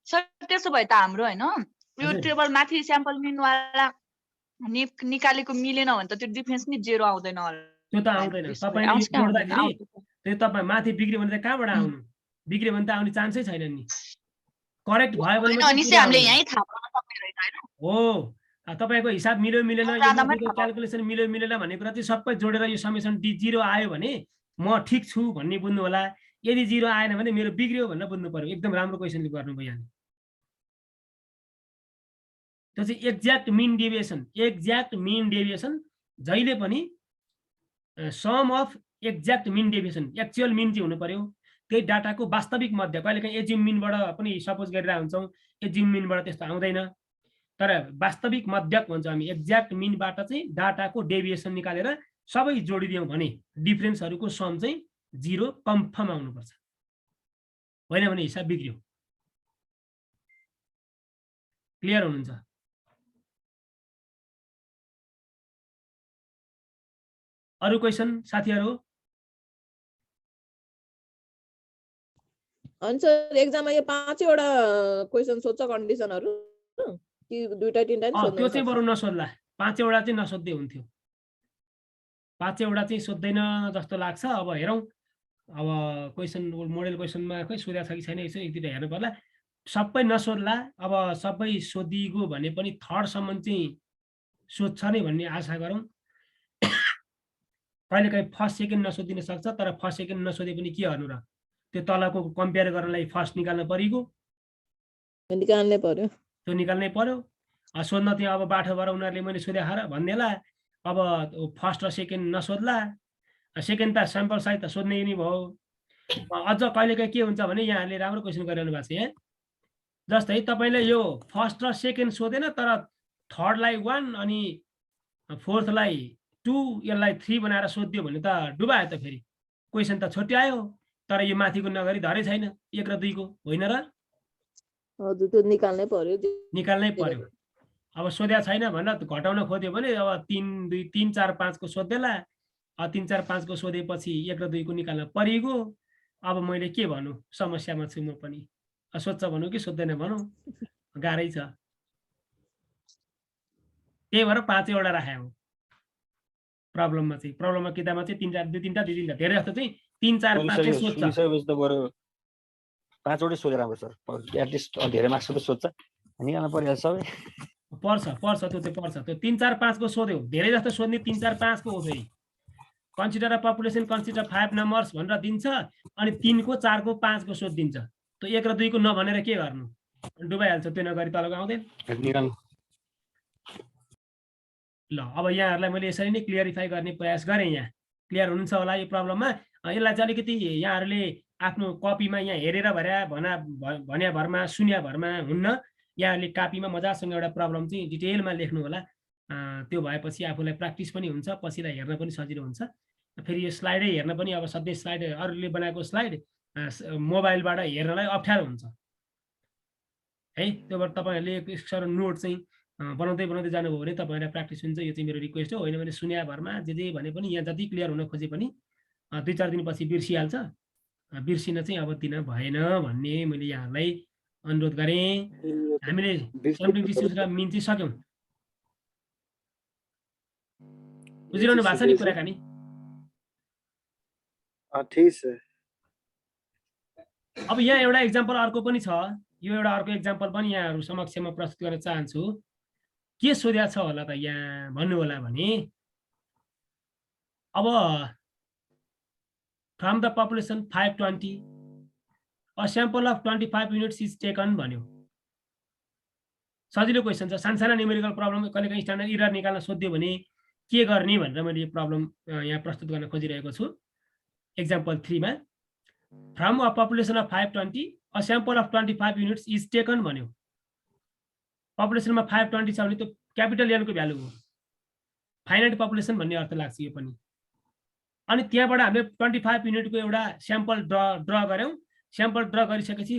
सर त्यसो भए त हाम्रो हैन यो टेबल माथि स्याम्पल मिन वाला निकालेको मिलेन भने त त्यो डिफरेन्स नि 0 आउँदैन होला? त्यो त आउँदैन। तपाईले जोड्दाखेरि त्यो तपाई माथि बिग्रियो भने त कहाँबाट आउनु? बिग्रियो भने त आउने चान्सै छैन नि। करेक्ट भयो भने होइन मात्रै निश्चय पुरा हामीले हुन्छ। यहीँ थाहा पाउन सक्ने रहेछ होइन हो तपाईँको हिसाब मिल्यो मिलेन, यो जाँदामै माथिको थाहा पाउँछ। क्यालकुलेसन मिल्यो मिलेन भन्ने कुरा चाहिँ सबै जोडेर यो समेसन डी 0 आयो भने म ठिक छु भन्ने बुझ्नु होला। यदि 0 आएन भने मेरो बिग्रियो भनेर बुझ्नु पर्यो। एकदम राम्रो क्वेसनले गर्नुभयो यहाँले। त्यो चाहिँ एक्ज्याक्ट मिन डेभिएसन जहिले पनि some of exact mean deviation, actual mean चाहिँ हुनु पर्यो। त्यही डाटाको वास्तविक मध्य। कहिलेकाहीँ एज्युम मिनबाट पनि सपोज गरिरहेको हुन्छौँ, एज्युम मिनबाट त्यस्तो आउँदैन। तर वास्तविक मध्यक भन्छौँ हामी। एक्ज्याक्ट मिनबाट चाहिँ डाटाको डेभिएसन निकालेर सबै जोडिदियौँ भने डिफ्रेन्सहरूको सम चाहिँ 0 कन्फर्म आउनुपर्छ, होइन भने हिसाब बिग्रियो। क्लियर हुनुहुन्छ? अरू क्वेसन साथीहरू? अनि सर एक्जाममा यो 5 वटा क्वेसन सोध्छ कन्डिसनहरू कि दुईटा तिनटा नि सोध्न त्यो चाहिँ सक्छ? बरु नसोध्ला। 5 वटा चाहिँ नसोध्दै हुन्थ्यो। 5 वटा चाहिँ सोध्दैन जस्तो लाग्छ। अब हेरौँ, अब क्वेसन मोडल क्वेसनमा खै सोधेको छ कि छैन यसो एक दुईटा हेर्नु पर्ला। सबै नसोध्ला। अब सबै सोधिगयो भने पनि थर्डसम्म चाहिँ सोध्छ नै भन्ने आशा गरौँ। कहिलेकाहीँ फर्स्ट सेकेन्ड नसोधिन सक्छ, तर फर्स्ट सेकेन्ड नसोधे पनि के गर्नु र, त्यो तलको कम्पेयर गर्नलाई फर्स्ट निकाल्न परिगयो, निकाल्नै पर्यो। त्यो निकाल्नै पर्यो। सोध्न चाहिँ अब बाठोबाट उनीहरूले मैले सोधे खाएर भनिदिएला। अब फर्स्ट र सेकेन्ड नसोध्ला। सेकेन्ड त स्याम्पल साइज त सोध्ने नै भयो। अझ कहिलेकाहीँ के हुन्छ भने यहाँहरूले राम्रो क्वेसन गरिरहनु भएको छ यहाँ। जस्तै तपाईँले यो फर्स्ट र सेकेन्ड सोधेन, तर थर्डलाई 1 अनि फोर्थलाई 2 यसलाई 3 बनाएर सोधिदियो भने त डुबायो त। फेरि क्वेसन त छुट्यायो, तर यो माथिको नगरी धरै छैन 1 र 2 को, होइन र? हजुर त्यो निकाल्नै पर्यो। निकाल्नै पर्यो। अब सोध्या छैन भनेर घटाउन खोज्यो भने अब 3 2 3 4 5 को सोध्देला। 3 4 5 को सोधेपछि 1 र 2 को निकाल्न परिगयो। अब मैले के भनौँ, समस्यामा छु म पनि। सोध्छ भनौँ कि सोध्दैन भनौँ, गाह्रै छ। त्यही भएर 5 वटा राखेको हो प्रब्लममा चाहिँ। प्रब्लममा किताबमा चाहिँ 3 4 2 3टा धेरै जस्तो चाहिँ 3 4 5 को सोध्छ। सुनिसकेपछि त बरु 5 वटै सोधेर राम्रो सर। एटलिस्ट धेरै मार्क्सको त सोध्छ, निकाल्न परिहाल्छ सबै। पर्छ त्यो चाहिँ पर्छ। त्यो 3 4 5 को सोध्यो, धेरै जस्तो सोध्ने 3 4 5 को हो। फेरि consider a population, consider 5 numbers भनेर दिन्छ, अनि 3 को 4 को 5 को सोधिदिन्छ। त्यो 1 र 2 को नभनेर के गर्नु, डुबाइहाल्छ। त्यो नगरी तलको आउँदैन। निकाल्नु। ल अब यहाँहरूलाई मैले यसरी नै क्लियरिफाई गर्ने प्रयास गरेँ। यहाँ क्लियर हुनुहुन्छ होला यो प्रब्लममा? यसलाई चाहिँ अलिकति यहाँहरूले आफ्नो कपीमा यहाँ हेरेर भन्या भरमा सुन्या भरमा हुन्न। यहाँहरूले कापीमा मजासँग एउटा प्रब्लम चाहिँ डिटेलमा लेख्नु होला। त्यो भएपछि आफूलाई प्र्याक्टिस पनि हुन्छ, पछिलाई हेर्न पनि सजिलो हुन्छ। फेरि यो स्लाइडै हेर्न पनि अब सधैँ स्लाइड अरूले बनाएको स्लाइड मोबाइलबाट हेर्नलाई अप्ठ्यारो हुन्छ है। त्यो भएर तपाईँहरूले एक नोट चाहिँ बनाउँदै जानुभयो भने तपाईँहरूलाई प्र्याक्टिस हुन्छ। यो चाहिँ मेरो रिक्वेस्ट हो। होइन भने सुन्या भरमा जे भने पनि यहाँ जति क्लियर हुन खोजे पनि 2 4 दिनपछि बिर्सिहाल्छ। बिर्सिन चाहिँ अब दिन भएन भन्ने मैले यहाँहरूलाई अनुरोध गरेँ। हामीले सैद्धान्तिक डिस्टेन्स र मिन चाहिँ सक्यौँ। बुझिरहनु भएको छ नि कुराकानी? ठिक छ। अब यहाँ एउटा इक्जाम्पल अर्को पनि छ। यो एउटा अर्को इक्जाम्पल पनि यहाँहरू समक्षमा प्रस्तुत गर्न चाहन्छु। के सोध्या छ होला त यहाँ भन्नु होला भने, अब from the population 520 a sample of 25 units is taken भन्यो। सजिलो क्वेसन छ। सानसाना न्युमेरिकल प्रब्लम कहिलेकाहीँ स्ट्यान्डर्ड इरर निकाल्न सोध्यो भने के गर्ने भनेर मैले यो प्रब्लम यहाँ प्रस्तुत गर्न खोजिरहेको छु। एक्जाम्पल 3 मा from a population of 520 a sample of 25 units is taken भन्यो। पपुलेसनमा 520 छ भने त्यो क्यापिटल एनको भ्यालु हो। फाइनाइट पपुलेसन भन्ने अर्थ लाग्छ यो पनि। अनि त्यहाँबाट हामीले 25 युनिटको एउटा स्याम्पल ड्र गऱ्यौँ। स्याम्पल ड्र गरिसकेपछि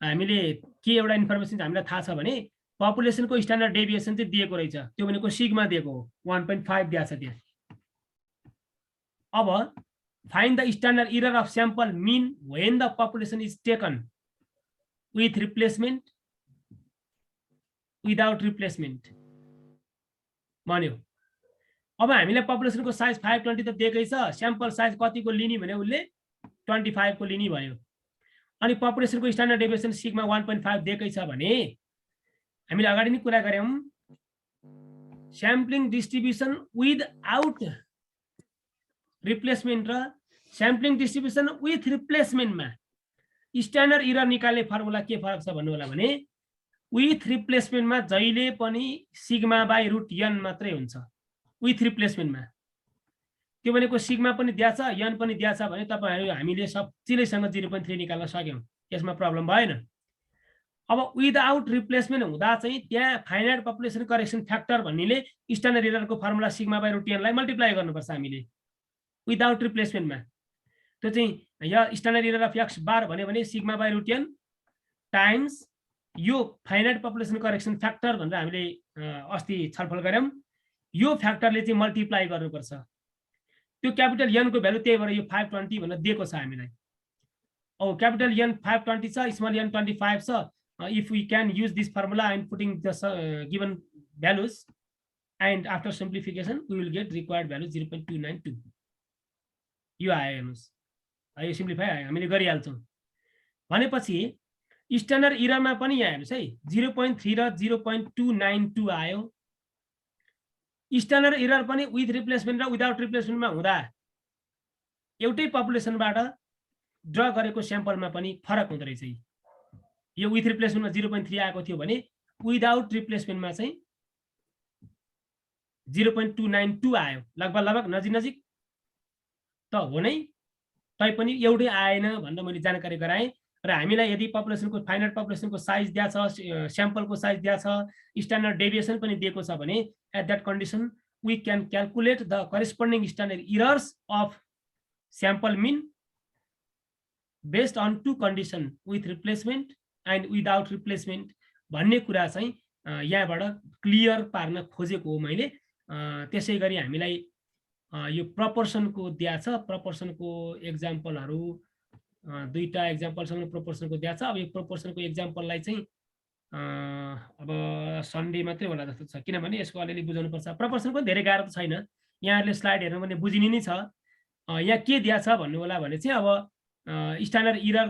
हामीले के एउटा इन्फर्मेसन हामीलाई थाहा छ भने पपुलेसनको स्ट्यान्डर्ड डेभिएसन चाहिँ दिएको रहेछ। त्यो भनेको सिग्मा दिएको हो, 1.5 दिएको छ त्यहाँ। अब find the standard error of sample mean when the population is taken with replacement without replacement भन्यो। अब हामीलाई पपुलेसनको साइज 520 त दिएकै छ। स्याम्पल साइज कतिको लिने भने उसले 25 को लिने भन्यो। अनि पपुलेसनको स्ट्यान्डर्ड डेभिएसन सिग्मा 1.5 दिएकै छ भने हामीले अगाडि नै कुरा गर्यौं स्याम्पलिङ डिस्ट्रिब्युसन विदआउट रिप्लेसमेन्ट र स्याम्पलिङ डिस्ट्रिब्युसन विथ रिप्लेसमेन्टमा स्ट्यान्डर्ड इरर निकाल्ने फर्मुला के फरक छ भन्नु होला भने विथ रिप्लेसमेन्टमा जहिले पनि सिग्मा बाई रुट n मात्रै हुन्छ विथ रिप्लेसमेन्टमा त्यो भनेको सिग्मा पनि दिया छ n पनि दिया छ भने तपाईहरु हामीले सजिलैसँग 0.3 निकाल्न सक्यौं यसमा प्रब्लम भएन अब विदआउट रिप्लेसमेन्ट हुँदा चाहिँ त्यहाँ फाइनाइट पपुलेसन करेक्सन फ्याक्टर भन्नेले स्ट्यान्डर्ड इररको formula sigma by root n लाई मल्टिप्लाई गर्नुपर्छ हामीले विदआउट रिप्लेसमेन्टमा त्यो चाहिँ या standard error of x bar भन्यो भने sigma by root n times यो फाइनाइट पपुलेसन करेक्सन फ्याक्टर भनेर हामीले अस्ति छलफल गर्यौं यो फ्याक्टरले चाहिँ मल्टिप्लाई गर्नुपर्छ त्यो क्यापिटल n को भ्यालु त्यही भएर यो 520 भनेर दिएको छ हामीलाई अब क्यापिटल n 520 छ स्मल n 25 छ if we can use this formula and putting the given values and after simplification we will get required value 0.292 यो आयो हेर्नुस् यो सिम्प्लिफाई आयो हामीले गरिहाल्छौं भनेपछि स्ट्यान्डर्ड इररमा पनि यहाँ हेर्नुस् है 0.3 र 0.292 आयो स्ट्यान्डर्ड इरर पनि विथ रिप्लेसमेन्ट र विदाउट रिप्लेसमेन्टमा हुँदा एउटै पपुलेसनबाट ड्र गरेको स्याम्पलमा पनि फरक हुँदै रहेछ यो विथ रिप्लेसमेन्टमा 0.3 आएको थियो भने विदाउट रिप्लेसमेन्टमा चाहिँ 0.292 आयो लगभग नजिक त हो नै तै पनि एउटै आएन भनेर मैले जानकारी गराएँ र हामीलाई यदि पपुलेसनको फाइनाइट पपुलेसनको साइज दिया छ स्याम्पलको साइज दिया छ स्ट्यान्डर्ड डेभिएसन पनि दिएको छ भने at that condition we can calculate the corresponding standard errors of sample mean based on two condition with replacement and without replacement भन्ने कुरा चाहिँ यहाँबाट क्लियर पार्न खोजेको हो मैले त्यसै गरी हामीलाई यो प्रपोर्सनको दिया छ प्रपोर्सनको एक्जाम्पलहरु दुईटा एक्जाम्पलसँग प्रपोर्सनको दिया छ अब यो प्रपोर्सनको एक्जाम्पललाई चाहिँ अब सन्डे मात्रै होला जस्तो छ किनभने यसको अलिअलि बुझाउनु पर्छ प्रपोर्सनको धेरै गाह्रो त छैन यहाँहरुले स्लाइड हेर्नु भने बुझिने नै छ यहाँ के दिया छ भन्नु होला भने चाहिँ अब स्ट्यान्डर्ड इरर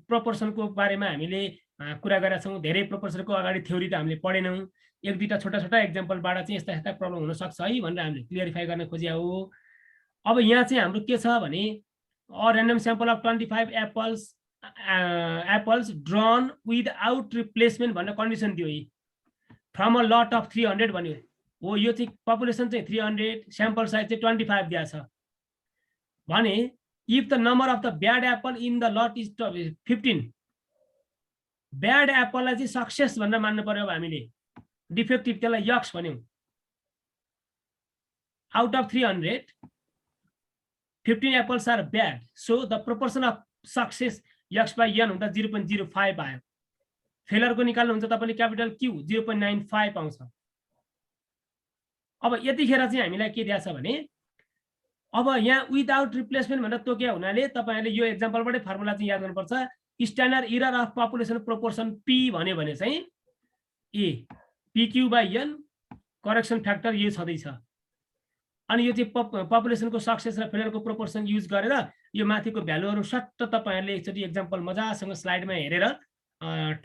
प्रपोर्सनको बारेमा हामीले कुरा गरेका छौं धेरै प्रपोर्सनको अगाडि थ्योरी त हामीले पढेनौं एक दुईटा छोटा छोटा एक्जाम्पलबाट चाहिँ यस्ता प्रब्लम हुन सक्छ है भनेर हामीले क्लियरिफाई गर्न खोजेका हो अब यहाँ चाहिँ हाम्रो के छ भने a random sample of 25 apples drawn without replacement भन्ने कन्डिसन दियो यी फ्रम अ लट अफ 300 भन्यो हो यो चाहिँ पपुलेसन चाहिँ 300 स्याम्पल साइज चाहिँ 25 दिया छ भने if the number of the bad apple in the lot is 15 bad apple लाई चाहिँ सक्सेस भनेर मान्नु पर्यो हामीले डिफेक्टिभ त्यसलाई x भन्यौ out of 300 15 apples are bad so the proportion of success x by n हुँदा 0.05 आयो फेलरको निकाल्नु हुन्छ तपाईले क्यापिटल q 0.95 आउँछ अब यतिखेर चाहिँ हामीलाई के दिया छ भने अब यहाँ विदाउट रिप्लेसमेन्ट भनेर तोक्या हुनाले तपाईहरुले यो एक्जाम्पलबाटै फर्मुला चाहिँ याद गर्नुपर्छ standard error of population proportion p भन्यो भने चाहिँ a pq by n correction factor यो छदैछ अनि यो चाहिँ पपुलेसनको सक्सेस र फेलरको प्रोपोर्सन युज गरेर यो माथिको भ्यालुहरु सट्ट तपाईहरुले एकचोटी एक्जाम्पल मजासँग स्लाइडमा हेरेर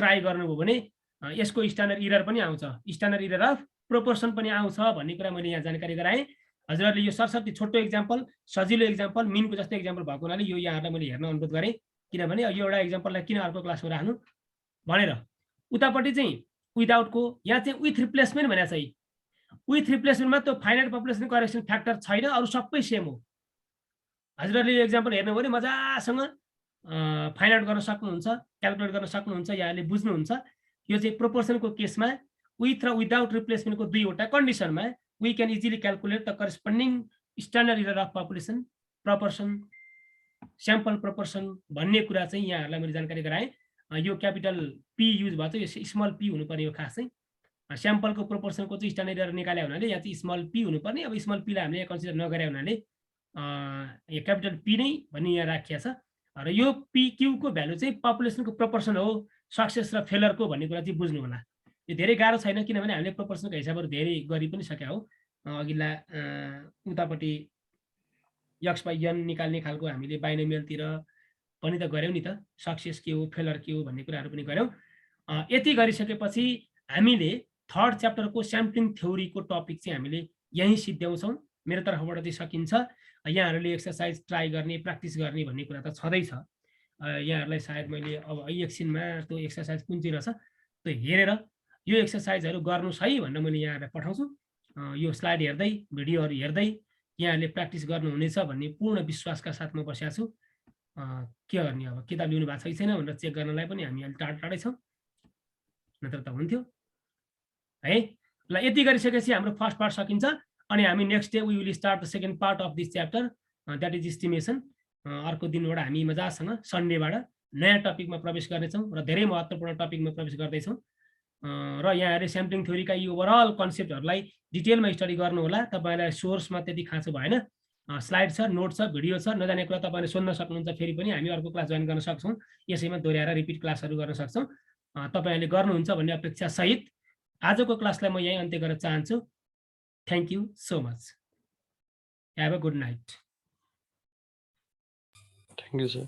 ट्राई गर्नुभयो भने यसको स्ट्यान्डर्ड इरर पनि आउँछ स्ट्यान्डर्ड इरर अफ प्रोपोर्सन पनि आउँछ भन्ने कुरा मैले यहाँ जानकारी गराएँ हजुरहरुले यो सरसर्ती छोटो एक्जाम्पल सजिलो एक्जाम्पल मिनको जस्तो एक्जाम्पल भएको हुनाले यो यहाँहरुलाई मैले हेर्न अनुरोध गरे किनभने यो एउटा एक्जाम्पललाई किन अर्को क्लासमा राख्नु भनेर उतापट्टि चाहिँ विदाउटको यहाँ चाहिँ विथ रिप्लेसमेन्ट भनेको छ विथ रिप्लेसमेन्टमा त्यो फाइनाइट पपुलेसन करेक्सन फ्याक्टर छैन अरु सबै सेम हो हजुरहरुले यो एक्जाम्पल हेर्नु भने मजासँग फाइन्ड आउट गर्न सक्नुहुन्छ क्याल्कुलेट गर्न सक्नुहुन्छ यहाँले बुझ्नुहुन्छ यो चाहिँ प्रोपोर्सनको केसमा विथ र विदाउट रिप्लेसमेन्टको दुईवटा कन्डिसनमा we can easily calculate the corresponding standard error of population proportion sample proportion भन्ने कुरा चाहिँ यहाँहरुलाई मैले जानकारी गराएँ यो क्यापिटल p युज भएको छ यो स्मल p हुनुपर्ने हो खास चाहिँ स्याम्पलको प्रोपोर्सनको चाहिँ स्ट्यान्डर्ड एरर निकाले हुनाले यहाँ चाहिँ स्मल p हुनुपर्ने अब स्मल p लाई हामीले कन्सिडर नगरे हुनाले यो क्यापिटल p नै भन्ने यहाँ राखिया छ र यो pq को भ्यालु चाहिँ पपुलेसनको प्रोपोर्सन हो सक्सेस र फेलरको भन्ने कुरा चाहिँ बुझ्नु होला यो धेरै गाह्रो छैन किनभने हामीले प्रोपोर्सनको हिसाबहरु धेरै गरि पनि सकेका हौ अघिल्ला उतापट्टि x by n निकाल्ने खालको हामीले बाइनोमियलतिर पनि त गऱ्यौँ नि त, सक्सेस के हो फेलर के हो भन्ने कुराहरू पनि गऱ्यौँ। यति गरिसकेपछि हामीले थर्ड च्याप्टरको स्याम्पलिङ थ्योरीको टपिक चाहिँ हामीले यहीँ सिद्ध्याउँछौँ। मेरो तर्फबाट चाहिँ सकिन्छ। यहाँहरूले एक्सर्साइज ट्राई गर्ने प्र्याक्टिस गर्ने भन्ने कुरा त छँदैछ। यहाँहरूलाई सायद मैले अब एकछिनमा त्यो एक्सर्साइज कुन चाहिँ रहेछ त्यो हेरेर यो एक्सर्साइजहरू गर्नुहोस् है भनेर मैले यहाँहरूलाई पठाउँछु। यो स्लाइड हेर्दै भिडियोहरू हेर्दै यहाँहरूले प्र्याक्टिस गर्नुहुनेछ भन्ने पूर्ण विश्वासका साथ म बसेको छु। के गर्ने अब किताब लिनु भएको छ कि छैन भनेर चेक गर्नलाई पनि हामी अहिले टाढै छौँ, नत्र त हुन्थ्यो है। ल यति गरिसकेपछि हाम्रो फर्स्ट पार्ट सकिन्छ। अनि हामी next day we will start the second part of this chapter, that is estimation. अर्को दिनबाट हामी मजासँग सन्डेबाट नयाँ टपिकमा प्रवेश गर्नेछौँ र धेरै महत्त्वपूर्ण टपिकमा प्रवेश गर्दैछौँ। र यहाँहरूले स्याम्पलिङ थ्योरीका यी ओभरअल कन्सेप्टहरूलाई डिटेलमा स्टडी गर्नुहोला। तपाईँलाई सोर्समा त्यति खाँचो भएन, स्लाइड छ, नोट छ, भिडियो छ, नजाने कुरा तपाईँले सोध्न सक्नुहुन्छ। फेरि पनि हामी अर्को क्लास जोइन गर्न सक्छौँ, यसैमा दोहोऱ्याएर रिपिट क्लासहरू गर्न सक्छौँ। तपाईँहरूले गर्नुहुन्छ भन्ने अपेक्षा सहित आजको क्लासलाई म यहीँ अन्त्य गर्न चाहन्छु। Thank you so much. Have a good night. Thank you sir.